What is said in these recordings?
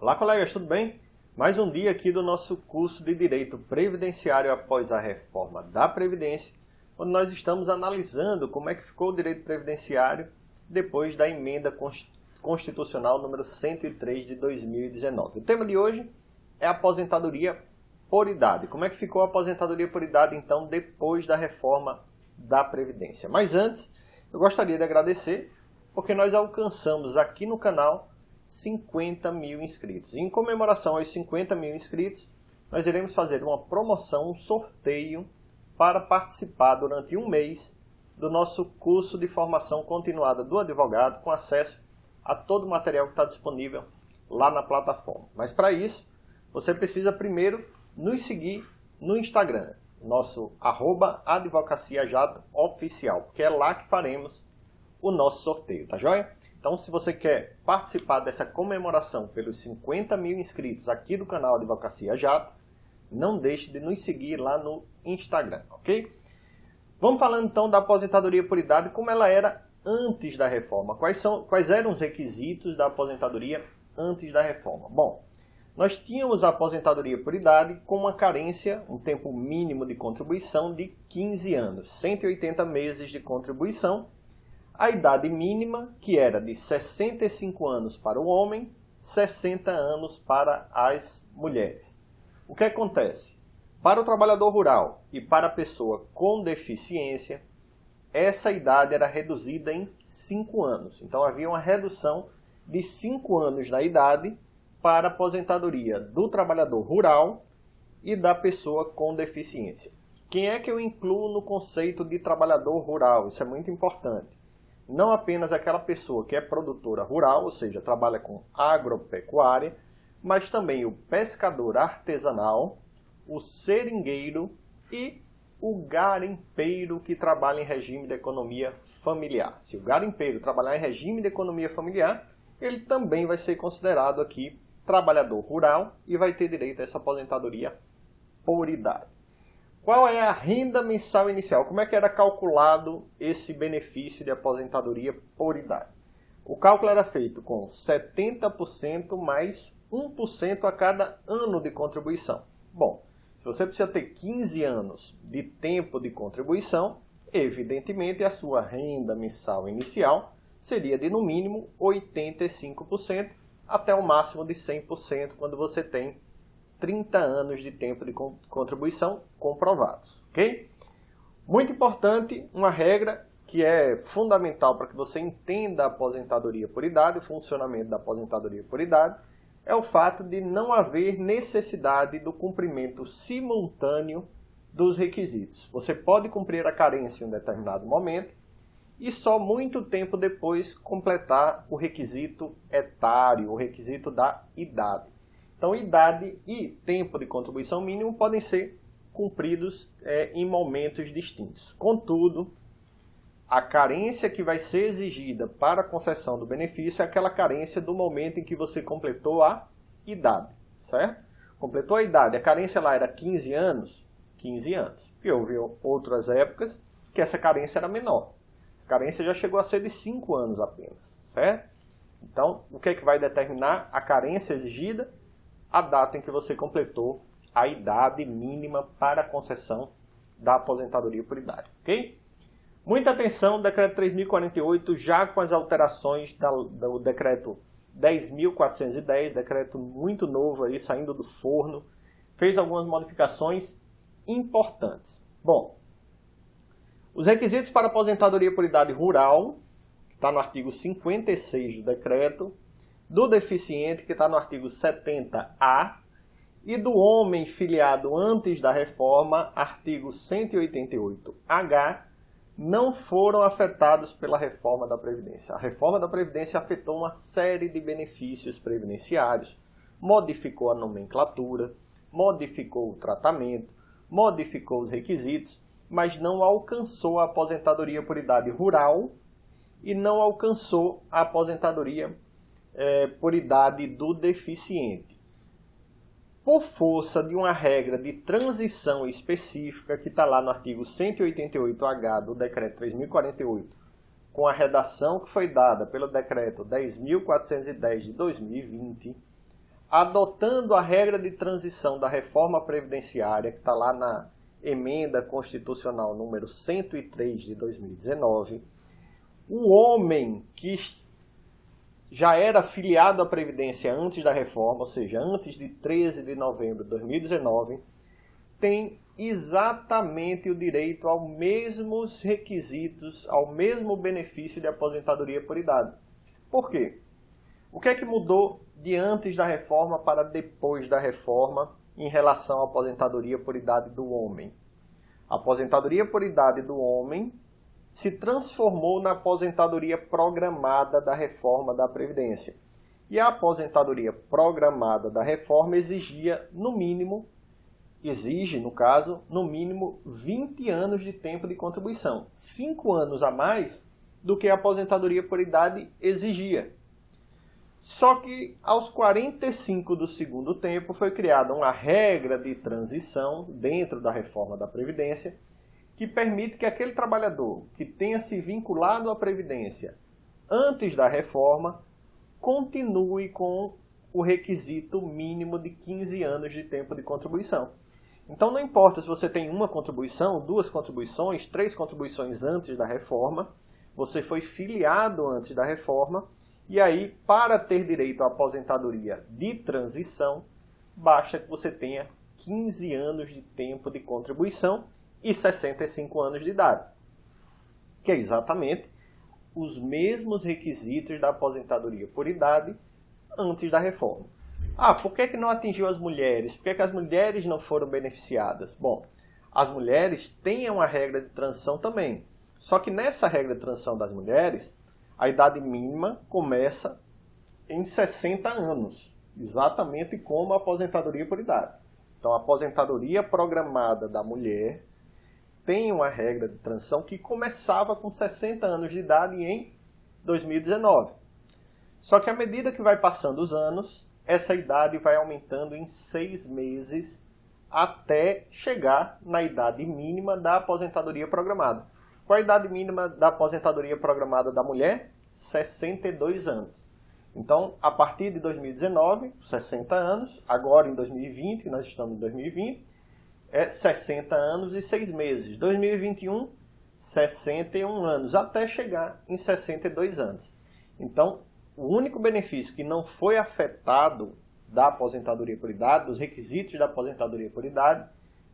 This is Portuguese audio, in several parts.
Olá, colegas, tudo bem? Mais um dia aqui do nosso curso de Direito Previdenciário após a reforma da Previdência, onde nós estamos analisando como é que ficou o direito previdenciário depois da emenda constitucional número 103 de 2019. O tema de hoje é a aposentadoria por idade. Como é que ficou a aposentadoria por idade, então, depois da reforma da Previdência? Mas antes, eu gostaria de agradecer, porque nós alcançamos aqui no canal 50 mil inscritos. E em comemoração aos 50 mil inscritos, nós iremos fazer uma promoção, um sorteio para participar durante um mês do nosso curso de formação continuada do advogado, com acesso a todo o material que está disponível lá na plataforma. Mas para isso, você precisa primeiro nos seguir no Instagram, nosso @advocaciajato-oficial, porque é lá que faremos o nosso sorteio, tá joia? Então, se você quer participar dessa comemoração pelos 50 mil inscritos aqui do canal Advocacia Jato, não deixe de nos seguir lá no Instagram, ok? Vamos falando então da aposentadoria por idade, como ela era antes da reforma. Quais eram os requisitos da aposentadoria antes da reforma? Bom, nós tínhamos a aposentadoria por idade com uma carência, um tempo mínimo de contribuição de 15 anos, 180 meses de contribuição. A idade mínima, que era de 65 anos para o homem, 60 anos para as mulheres. O que acontece? Para o trabalhador rural e para a pessoa com deficiência, essa idade era reduzida em 5 anos. Então havia uma redução de 5 anos da idade para a aposentadoria do trabalhador rural e da pessoa com deficiência. Quem é que eu incluo no conceito de trabalhador rural? Isso é muito importante. Não apenas aquela pessoa que é produtora rural, ou seja, trabalha com agropecuária, mas também o pescador artesanal, o seringueiro e o garimpeiro que trabalha em regime de economia familiar. Se o garimpeiro trabalhar em regime de economia familiar, ele também vai ser considerado aqui trabalhador rural e vai ter direito a essa aposentadoria por idade. Qual é a renda mensal inicial? Como é que era calculado esse benefício de aposentadoria por idade? O cálculo era feito com 70% mais 1% a cada ano de contribuição. Bom, se você precisa ter 15 anos de tempo de contribuição, evidentemente a sua renda mensal inicial seria de no mínimo 85% até o máximo de 100% quando você tem 30 anos de tempo de contribuição comprovados, ok? Muito importante, uma regra que é fundamental para que você entenda a aposentadoria por idade, o funcionamento da aposentadoria por idade, é o fato de não haver necessidade do cumprimento simultâneo dos requisitos. Você pode cumprir a carência em um determinado momento e só muito tempo depois completar o requisito etário, o requisito da idade. Então, idade e tempo de contribuição mínimo podem ser cumpridos em momentos distintos. Contudo, a carência que vai ser exigida para a concessão do benefício é aquela carência do momento em que você completou a idade, certo? Completou a idade, a carência lá era 15 anos, 15 anos. E houve outras épocas que essa carência era menor. A carência já chegou a ser de 5 anos apenas, certo? Então, o que é que vai determinar a carência exigida? A data em que você completou a idade mínima para a concessão da aposentadoria por idade, ok? Muita atenção, decreto 3.048, já com as alterações do decreto 10.410, decreto muito novo aí, saindo do forno, fez algumas modificações importantes. Bom, os requisitos para aposentadoria por idade rural, que está no artigo 56 do decreto, do deficiente, que está no artigo 70A, e do homem filiado antes da reforma, artigo 188H, não foram afetados pela reforma da Previdência. A reforma da Previdência afetou uma série de benefícios previdenciários, modificou a nomenclatura, modificou o tratamento, modificou os requisitos, mas não alcançou a aposentadoria por idade rural e não alcançou a aposentadoria por idade do deficiente, por força de uma regra de transição específica que está lá no artigo 188H do decreto 3.048, com a redação que foi dada pelo decreto 10.410 de 2020, adotando a regra de transição da reforma previdenciária, que está lá na emenda constitucional número 103 de 2019, o homem que já era filiado à Previdência antes da reforma, ou seja, antes de 13 de novembro de 2019, tem exatamente o direito aos mesmos requisitos, ao mesmo benefício de aposentadoria por idade. Por quê? O que é que mudou de antes da reforma para depois da reforma em relação à aposentadoria por idade do homem? A aposentadoria por idade do homem se transformou na aposentadoria programada da reforma da Previdência. E a aposentadoria programada da reforma exige, no mínimo, 20 anos de tempo de contribuição. 5 anos a mais do que a aposentadoria por idade exigia. Só que aos 45 do segundo tempo foi criada uma regra de transição dentro da reforma da Previdência que permite que aquele trabalhador que tenha se vinculado à Previdência antes da reforma continue com o requisito mínimo de 15 anos de tempo de contribuição. Então não importa se você tem uma contribuição, 2 contribuições, 3 contribuições antes da reforma, você foi filiado antes da reforma, e aí, para ter direito à aposentadoria de transição, basta que você tenha 15 anos de tempo de contribuição e 65 anos de idade, que é exatamente os mesmos requisitos da aposentadoria por idade antes da reforma. Ah, por que não atingiu as mulheres? Por que as mulheres não foram beneficiadas? Bom, as mulheres têm uma regra de transição também, só que nessa regra de transição das mulheres, a idade mínima começa em 60 anos, exatamente como a aposentadoria por idade. Então, a aposentadoria programada da mulher tem uma regra de transição que começava com 60 anos de idade em 2019. Só que à medida que vai passando os anos, essa idade vai aumentando em 6 meses até chegar na idade mínima da aposentadoria programada. Qual a idade mínima da aposentadoria programada da mulher? 62 anos. Então, a partir de 2019, 60 anos, agora em 2020, que nós estamos em 2020, é 60 anos e 6 meses. 2021, 61 anos, até chegar em 62 anos. Então, o único benefício que não foi afetado da aposentadoria por idade, dos requisitos da aposentadoria por idade,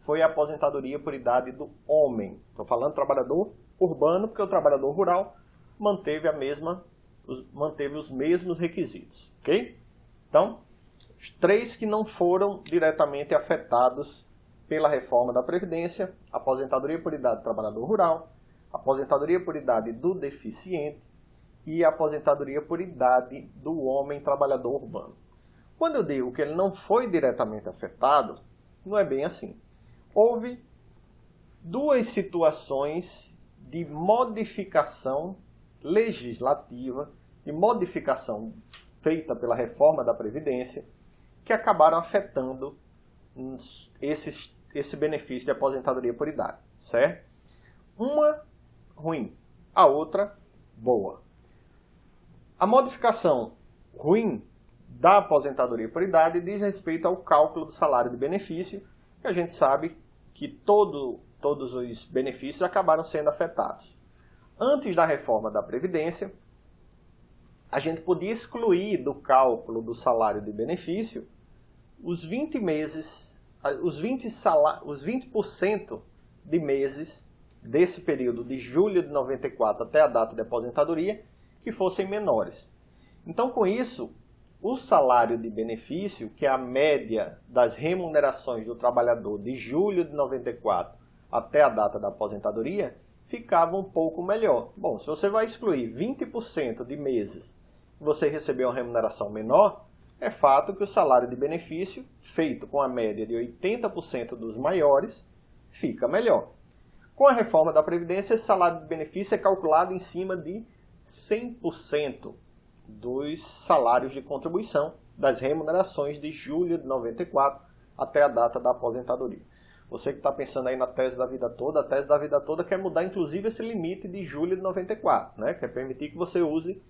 foi a aposentadoria por idade do homem. Estou falando trabalhador urbano, porque o trabalhador rural manteve os mesmos requisitos. Ok? Então, os 3 que não foram diretamente afetados pela reforma da Previdência: aposentadoria por idade do trabalhador rural, aposentadoria por idade do deficiente e aposentadoria por idade do homem trabalhador urbano. Quando eu digo que ele não foi diretamente afetado, não é bem assim. Houve 2 situações de modificação legislativa, de modificação feita pela reforma da Previdência, que acabaram afetando esse benefício de aposentadoria por idade, certo? Uma ruim, a outra boa. A modificação ruim da aposentadoria por idade diz respeito ao cálculo do salário de benefício, que a gente sabe que todos os benefícios acabaram sendo afetados. Antes da reforma da Previdência, a gente podia excluir do cálculo do salário de benefício os 20 meses, os 20% de meses desse período de julho de 94 até a data de aposentadoria que fossem menores. Então, com isso, o salário de benefício, que é a média das remunerações do trabalhador de julho de 94 até a data da aposentadoria, ficava um pouco melhor. Bom, se você vai excluir 20% de meses que você recebeu uma remuneração menor, é fato que o salário de benefício, feito com a média de 80% dos maiores, fica melhor. Com a reforma da Previdência, esse salário de benefício é calculado em cima de 100% dos salários de contribuição das remunerações de julho de 94 até a data da aposentadoria. Você que está pensando aí na tese da vida toda, a tese da vida toda quer mudar inclusive esse limite de julho de 94, né? Quer permitir que você use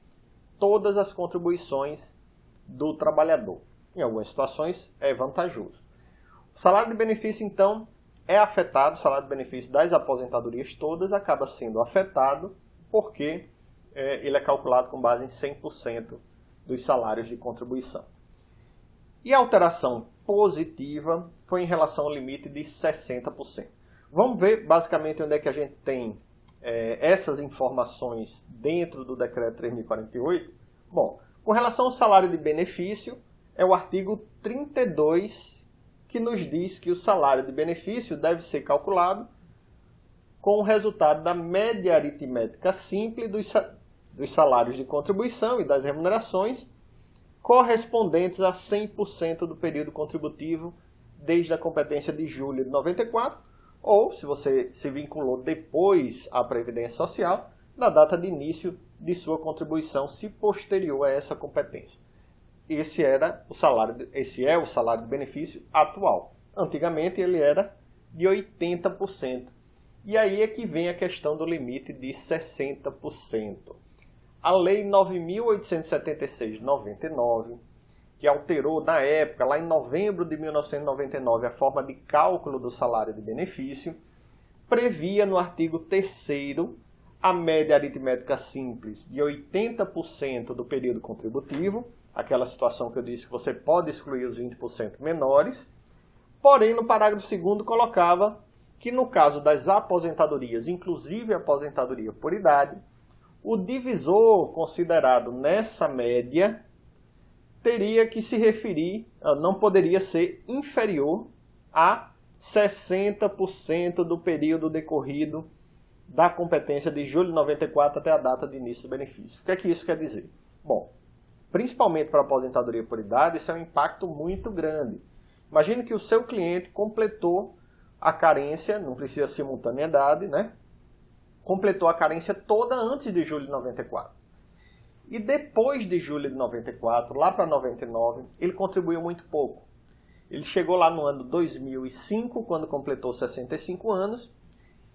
todas as contribuições do trabalhador. em algumas situações é vantajoso. O salário de benefício, então, é afetado, o salário de benefício das aposentadorias todas acaba sendo afetado porque ele é calculado com base em 100% dos salários de contribuição. E a alteração positiva foi em relação ao limite de 60%. Vamos ver basicamente onde é que a gente tem essas informações dentro do decreto 3.048. Bom, com relação ao salário de benefício, é o artigo 32 que nos diz que o salário de benefício deve ser calculado com o resultado da média aritmética simples dos salários de contribuição e das remunerações correspondentes a 100% do período contributivo desde a competência de julho de 94, ou, se você se vinculou depois à Previdência Social, da data de início de sua contribuição, se posterior a essa competência. Esse é o salário de benefício atual. Antigamente ele era de 80%. E aí é que vem a questão do limite de 60%. A Lei 9.876 de 99, que alterou na época, lá em novembro de 1999, a forma de cálculo do salário de benefício, previa no artigo 3º a média aritmética simples de 80% do período contributivo, aquela situação que eu disse que você pode excluir os 20% menores, porém no parágrafo 2º colocava que no caso das aposentadorias, inclusive a aposentadoria por idade, o divisor considerado nessa média teria que se referir, não poderia ser inferior a 60% do período decorrido da competência de julho de 94 até a data de início do benefício. O que é que isso quer dizer? Bom, principalmente para a aposentadoria por idade, isso é um impacto muito grande. Imagine que o seu cliente completou a carência, não precisa simultaneidade, né? Completou a carência toda antes de julho de 94. E depois de julho de 94, lá para 99, ele contribuiu muito pouco. Ele chegou lá no ano 2005, quando completou 65 anos,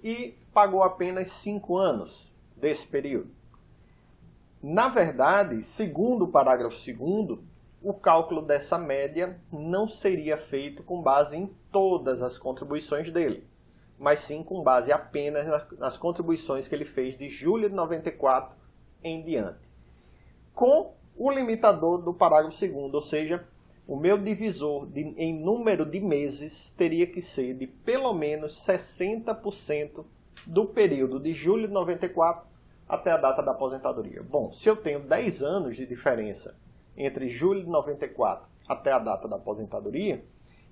e pagou apenas 5 anos desse período. Na verdade, segundo o parágrafo 2º, o cálculo dessa média não seria feito com base em todas as contribuições dele, mas sim com base apenas nas contribuições que ele fez de julho de 94 em diante. Com o limitador do parágrafo 2º, ou seja, o meu divisor em número de meses teria que ser de pelo menos 60% do período de julho de 94 até a data da aposentadoria. Bom, se eu tenho 10 anos de diferença entre julho de 94 até a data da aposentadoria,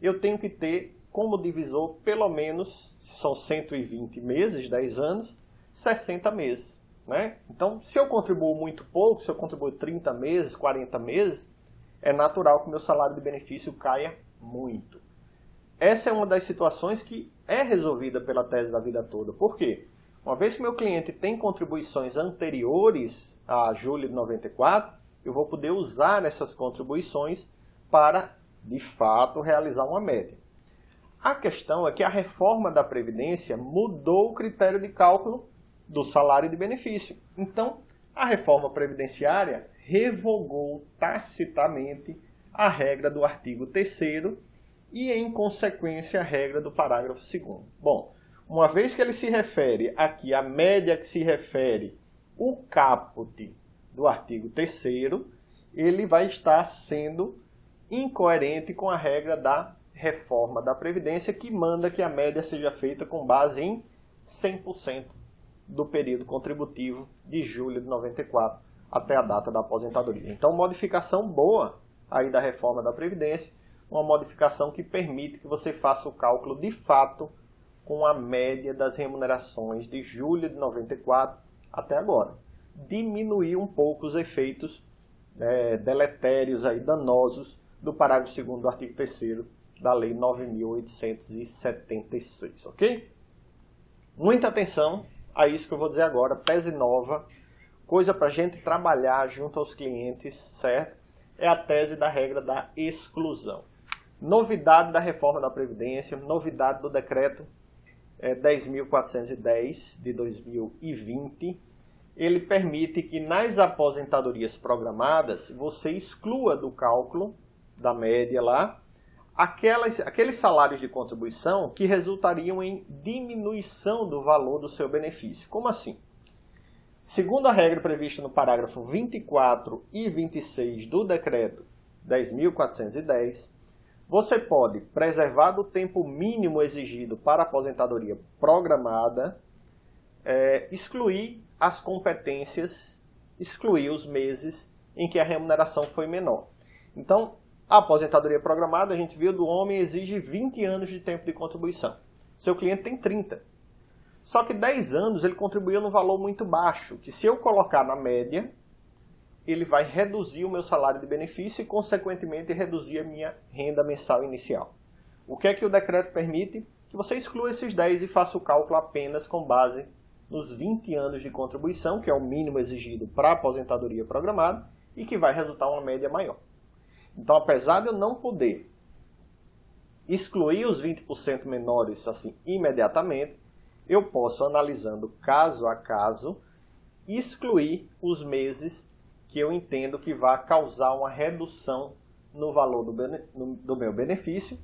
eu tenho que ter como divisor pelo menos, se são 120 meses, 10 anos, 60 meses. Né? Então, se eu contribuo muito pouco, se eu contribuo 30 meses, 40 meses, é natural que o meu salário de benefício caia muito. Essa é uma das situações que é resolvida pela tese da vida toda. Por quê? Uma vez que meu cliente tem contribuições anteriores a julho de 94, eu vou poder usar essas contribuições para, de fato, realizar uma média. A questão é que a reforma da Previdência mudou o critério de cálculo do salário de benefício. Então, a reforma previdenciária revogou tacitamente a regra do artigo 3º e, em consequência, a regra do parágrafo 2º. Bom, uma vez que ele se refere aqui à média que se refere o caput do artigo 3º, ele vai estar sendo incoerente com a regra da reforma da Previdência, que manda que a média seja feita com base em 100% do período contributivo de julho de 94 até a data da aposentadoria. Então, modificação boa aí da reforma da Previdência, uma modificação que permite que você faça o cálculo de fato com a média das remunerações de julho de 94 até agora. Diminuir um pouco os efeitos deletérios, aí, danosos do parágrafo 2º do artigo 3º da Lei 9.876, ok? Muita atenção a isso que eu vou dizer agora, tese nova, coisa para a gente trabalhar junto aos clientes, certo? É a tese da regra da exclusão. Novidade da reforma da Previdência, novidade do decreto 10.410 de 2020, ele permite que nas aposentadorias programadas você exclua do cálculo da média lá, aqueles salários de contribuição que resultariam em diminuição do valor do seu benefício. Como assim? Segundo a regra prevista no parágrafo 24 e 26 do Decreto 10.410, você pode preservar do tempo mínimo exigido para a aposentadoria programada, excluir as competências, excluir os meses em que a remuneração foi menor. Então, a aposentadoria programada, a gente viu, do homem exige 20 anos de tempo de contribuição. Seu cliente tem 30. Só que 10 anos ele contribuiu num valor muito baixo, que se eu colocar na média, ele vai reduzir o meu salário de benefício e, consequentemente, reduzir a minha renda mensal inicial. O que é que o decreto permite? Que você exclua esses 10 e faça o cálculo apenas com base nos 20 anos de contribuição, que é o mínimo exigido para a aposentadoria programada, e que vai resultar uma média maior. Então, apesar de eu não poder excluir os 20% menores assim imediatamente, eu posso, analisando caso a caso, excluir os meses que eu entendo que vai causar uma redução no valor do meu benefício,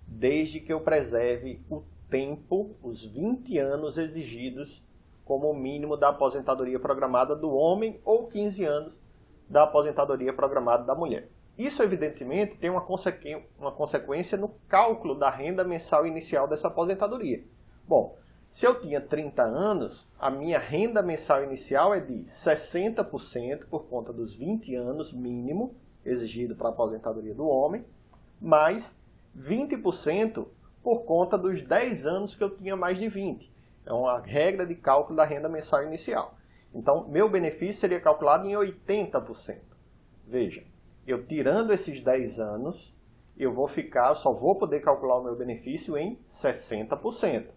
desde que eu preserve o tempo, os 20 anos exigidos como mínimo da aposentadoria programada do homem ou 15 anos da aposentadoria programada da mulher. Isso, evidentemente, tem uma consequência no cálculo da renda mensal inicial dessa aposentadoria. Bom, se eu tinha 30 anos, a minha renda mensal inicial é de 60% por conta dos 20 anos mínimo exigido para a aposentadoria do homem, mais 20% por conta dos 10 anos que eu tinha mais de 20. É uma regra de cálculo da renda mensal inicial. Então, meu benefício seria calculado em 80%. Veja, eu tirando esses 10 anos, eu só vou poder calcular o meu benefício em 60%.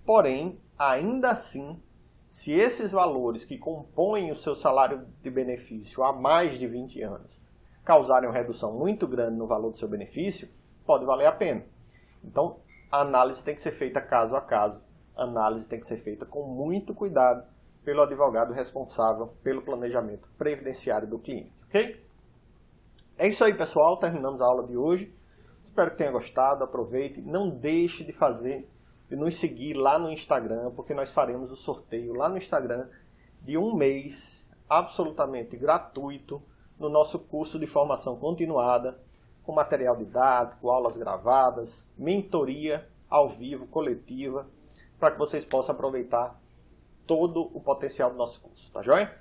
Porém, ainda assim, se esses valores que compõem o seu salário de benefício há mais de 20 anos causarem uma redução muito grande no valor do seu benefício, pode valer a pena. Então, a análise tem que ser feita caso a caso. A análise tem que ser feita com muito cuidado pelo advogado responsável pelo planejamento previdenciário do cliente, ok? É isso aí, pessoal. Terminamos a aula de hoje. Espero que tenha gostado. Aproveite. Não deixe de nos seguir lá no Instagram, porque nós faremos o sorteio lá no Instagram de um mês absolutamente gratuito no nosso curso de formação continuada, com material didático, aulas gravadas, mentoria ao vivo, coletiva, para que vocês possam aproveitar todo o potencial do nosso curso, tá joia?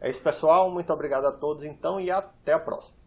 É isso, pessoal. Muito obrigado a todos, então, e até a próxima.